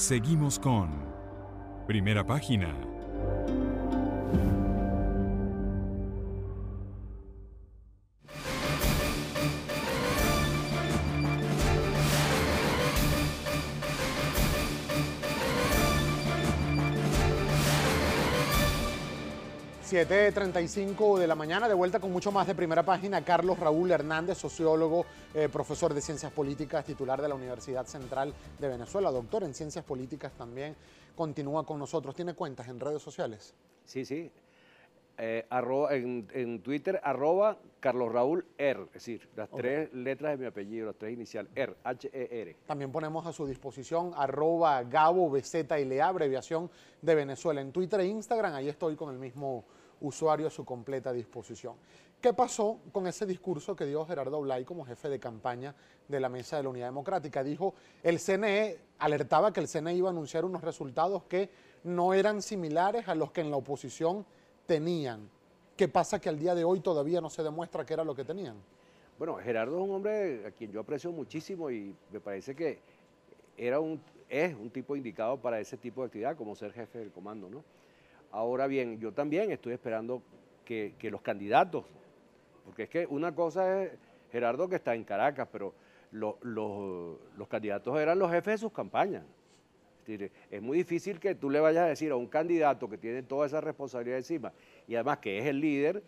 Seguimos con Primera Página. Siete 7:35 de la mañana, de vuelta con mucho más de Primera Página. Carlos Raúl Hernández, sociólogo, profesor de Ciencias Políticas, titular de la Universidad Central de Venezuela, doctor en Ciencias Políticas también, continúa con nosotros. ¿Tiene cuentas en redes sociales? Sí. En Twitter, Carlos Raúl R, es decir, las tres letras de mi apellido, las tres iniciales, R, H-E-R. También ponemos a su disposición Gabo BZLA, abreviación de Venezuela, en Twitter e Instagram. Ahí estoy con el mismo usuario a su completa disposición. ¿Qué pasó con ese discurso que dio Gerardo Blay como jefe de campaña de la Mesa de la Unidad Democrática? Dijo, el CNE alertaba que el CNE iba a anunciar unos resultados que no eran similares a los que en la oposición tenían. ¿Qué pasa que al día de hoy todavía no se demuestra qué era lo que tenían? Bueno, Gerardo es un hombre a quien yo aprecio muchísimo y me parece que es un tipo indicado para ese tipo de actividad, como ser jefe del comando, ¿no? Ahora bien, yo también estoy esperando que los candidatos, porque es que una cosa es Gerardo que está en Caracas, pero los candidatos eran los jefes de sus campañas. Es muy difícil que tú le vayas a decir a un candidato que tiene toda esa responsabilidad encima y además que es el líder,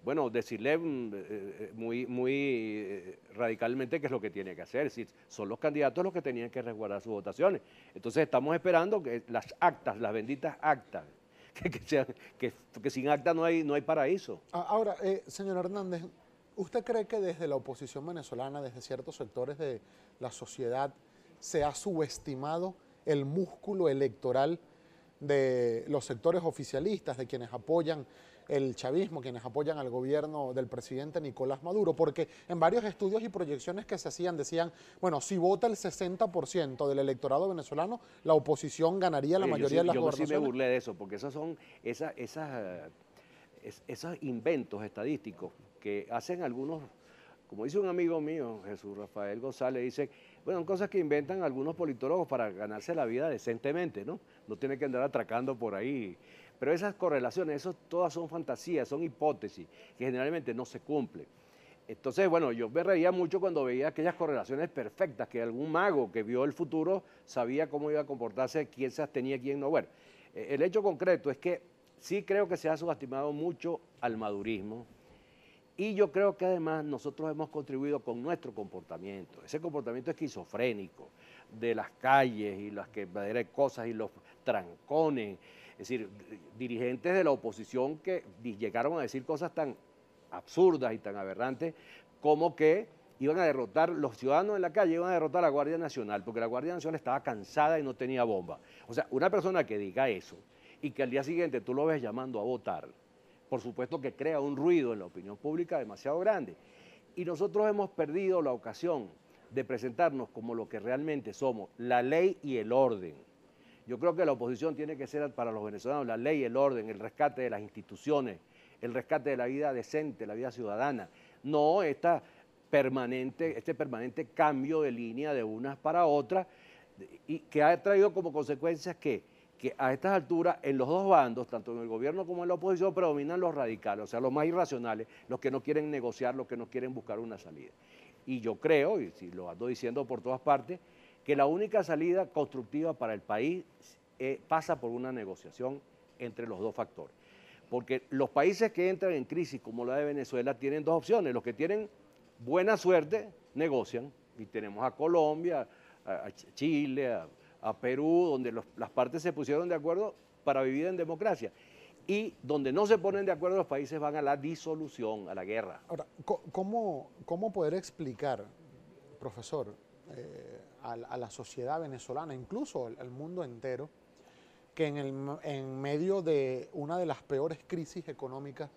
bueno, decirle muy radicalmente qué es lo que tiene que hacer. Es decir, son los candidatos los que tenían que resguardar sus votaciones. Entonces estamos esperando que las actas, las benditas actas, que sin acta no hay paraíso. Ahora, señor Hernández, ¿usted cree que desde la oposición venezolana, desde ciertos sectores de la sociedad, se ha subestimado el músculo electoral de los sectores oficialistas, de quienes apoyan el chavismo, quienes apoyan al gobierno del presidente Nicolás Maduro? Porque en varios estudios y proyecciones que se hacían decían, bueno, si vota el 60% del electorado venezolano, la oposición ganaría la mayoría de las gobernaciones. Yo sí me burlé de eso, porque esos son esos inventos estadísticos que hacen algunos, como dice un amigo mío, Jesús Rafael González, dice, bueno, cosas que inventan algunos politólogos para ganarse la vida decentemente, ¿no? No tiene que andar atracando por ahí. Pero esas correlaciones, todas son fantasías, son hipótesis, que generalmente no se cumplen. Entonces, bueno, yo me reía mucho cuando veía aquellas correlaciones perfectas, que algún mago que vio el futuro sabía cómo iba a comportarse, quién se abstenía, quién no. Bueno, el hecho concreto es que sí creo que se ha subestimado mucho al madurismo, y yo creo que además nosotros hemos contribuido con nuestro comportamiento, ese comportamiento esquizofrénico de las calles y las quebraderas de cosas y los trancones, es decir, dirigentes de la oposición que llegaron a decir cosas tan absurdas y tan aberrantes como que iban a derrotar, los ciudadanos en la calle iban a derrotar a la Guardia Nacional, porque la Guardia Nacional estaba cansada y no tenía bomba. O sea, una persona que diga eso y que al día siguiente tú lo ves llamando a votar, por supuesto que crea un ruido en la opinión pública demasiado grande. Y nosotros hemos perdido la ocasión de presentarnos como lo que realmente somos, la ley y el orden. Yo creo que la oposición tiene que ser para los venezolanos la ley y el orden, el rescate de las instituciones, el rescate de la vida decente, la vida ciudadana, no este permanente cambio de línea de unas para otras, y que ha traído como consecuencia que a estas alturas en los dos bandos, tanto en el gobierno como en la oposición, predominan los radicales, o sea, los más irracionales, los que no quieren negociar, los que no quieren buscar una salida. Y yo creo, y si lo ando diciendo por todas partes, que la única salida constructiva para el país pasa por una negociación entre los dos factores. Porque los países que entran en crisis como la de Venezuela tienen dos opciones. Los que tienen buena suerte negocian, y tenemos a Colombia, a Chile, a Perú, donde las partes se pusieron de acuerdo para vivir en democracia. Y donde no se ponen de acuerdo los países van a la disolución, a la guerra. Ahora, ¿cómo poder explicar, profesor, a la sociedad venezolana, incluso al mundo entero, que en medio de una de las peores crisis económicas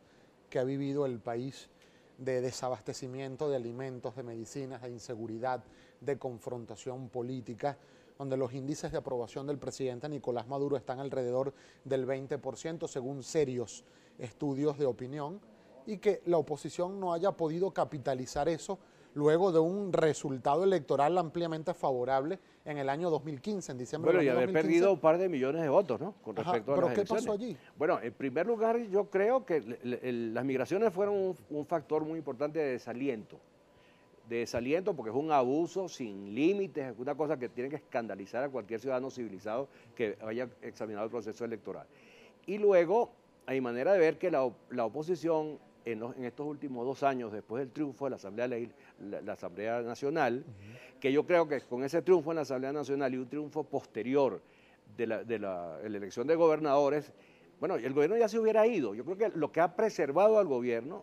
que ha vivido el país, de desabastecimiento de alimentos, de medicinas, de inseguridad, de confrontación política, donde los índices de aprobación del presidente Nicolás Maduro están alrededor del 20%, según serios estudios de opinión, y que la oposición no haya podido capitalizar eso luego de un resultado electoral ampliamente favorable en el año 2015, en diciembre Bueno, del y año haber 2015. perdido un par de millones de votos, ¿no? Con Ajá, respecto a ¿pero las qué elecciones. pasó allí? Bueno, en primer lugar, yo creo que las migraciones fueron un factor muy importante de desaliento porque es un abuso sin límites, es una cosa que tiene que escandalizar a cualquier ciudadano civilizado que haya examinado el proceso electoral. Y luego, hay manera de ver que la oposición en estos últimos 2 años, después del triunfo de la Asamblea Nacional, que yo creo que con ese triunfo en la Asamblea Nacional y un triunfo posterior de la elección de gobernadores, bueno, el gobierno ya se hubiera ido. Yo creo que lo que ha preservado al gobierno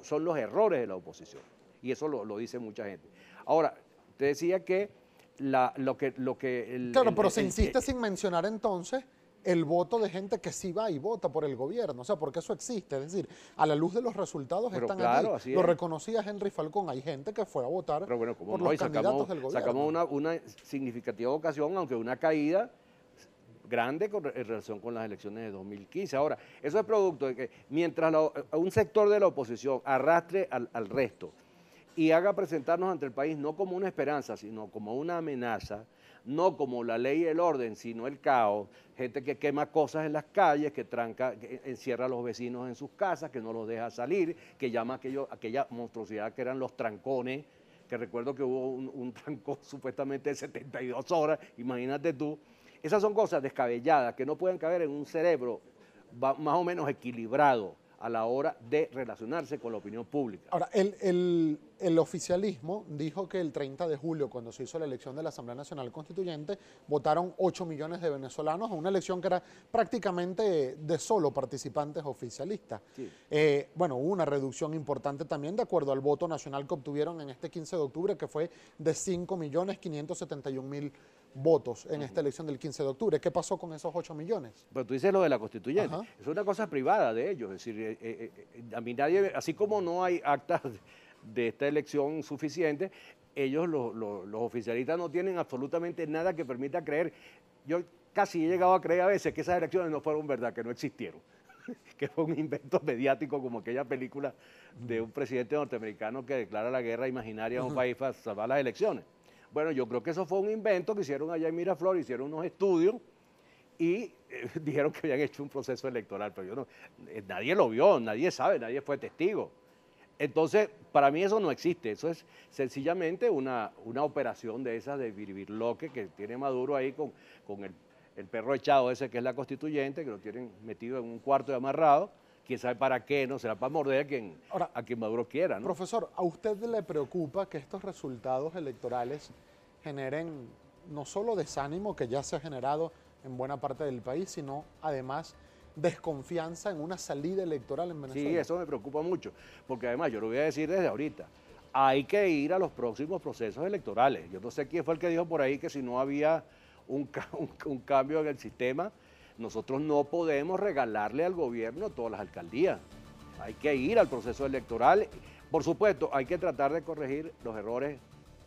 son los errores de la oposición, y eso lo dice mucha gente. Ahora, te decía que Claro, pero se insiste sin mencionar entonces el voto de gente que sí va y vota por el gobierno, o sea, porque eso existe, es decir, a la luz de los resultados Pero están claro, allí. así Lo es. reconocía Henry Falcón, hay gente que fue a votar Pero bueno, como por no, los y candidatos del gobierno. sacamos una significativa ocasión, aunque una caída grande en relación con las elecciones de 2015. Ahora, eso es producto de que mientras un sector de la oposición arrastre al resto y haga presentarnos ante el país no como una esperanza, sino como una amenaza, no como la ley y el orden, sino el caos, gente que quema cosas en las calles, que encierra a los vecinos en sus casas, que no los deja salir, que llama aquella monstruosidad que eran los trancones, que recuerdo que hubo un trancón supuestamente de 72 horas, imagínate tú. Esas son cosas descabelladas que no pueden caber en un cerebro más o menos equilibrado a la hora de relacionarse con la opinión pública. Ahora, el oficialismo dijo que el 30 de julio, cuando se hizo la elección de la Asamblea Nacional Constituyente, votaron 8 millones de venezolanos a una elección que era prácticamente de solo participantes oficialistas. Sí. Bueno, hubo una reducción importante también de acuerdo al voto nacional que obtuvieron en este 15 de octubre, que fue de 5.571.000 votos en esta elección del 15 de octubre. ¿Qué pasó con esos 8 millones? Pero tú dices lo de la constituyente. Ajá. Es una cosa privada de ellos. Es decir, a mí nadie, así como no hay actas de esta elección suficiente, ellos, los oficialistas, no tienen absolutamente nada que permita creer. Yo casi he llegado a creer a veces que esas elecciones no fueron verdad, que no existieron, que fue un invento mediático como aquella película de un presidente norteamericano que declara la guerra imaginaria a un país para salvar las elecciones. Bueno, yo creo que eso fue un invento que hicieron allá en Miraflores, hicieron unos estudios y dijeron que habían hecho un proceso electoral, pero nadie lo vio, nadie sabe, nadie fue testigo. Entonces, para mí eso no existe, eso es sencillamente una operación de esas de biribirloque que tiene Maduro ahí con el perro echado ese que es la constituyente, que lo tienen metido en un cuarto y amarrado. Quién sabe para qué, no será para morder a quien Maduro quiera, ¿no? Profesor, ¿a usted le preocupa que estos resultados electorales generen no solo desánimo, que ya se ha generado en buena parte del país, sino además desconfianza en una salida electoral en Venezuela? Sí, eso me preocupa mucho, porque además yo lo voy a decir desde ahorita, hay que ir a los próximos procesos electorales. Yo no sé quién fue el que dijo por ahí que si no había un cambio en el sistema, nosotros no podemos regalarle al gobierno todas las alcaldías. Hay que ir al proceso electoral. Por supuesto, hay que tratar de corregir los errores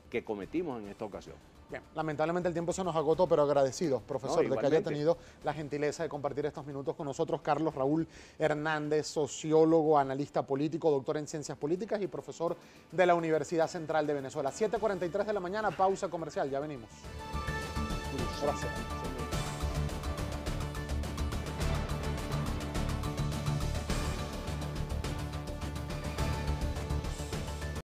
que cometimos en esta ocasión. Bien, lamentablemente el tiempo se nos agotó, pero agradecidos, profesor, No, de que haya tenido la gentileza de compartir estos minutos con nosotros. Carlos Raúl Hernández, sociólogo, analista político, doctor en ciencias políticas y profesor de la Universidad Central de Venezuela. 7:43 de la mañana, pausa comercial, ya venimos. Gracias.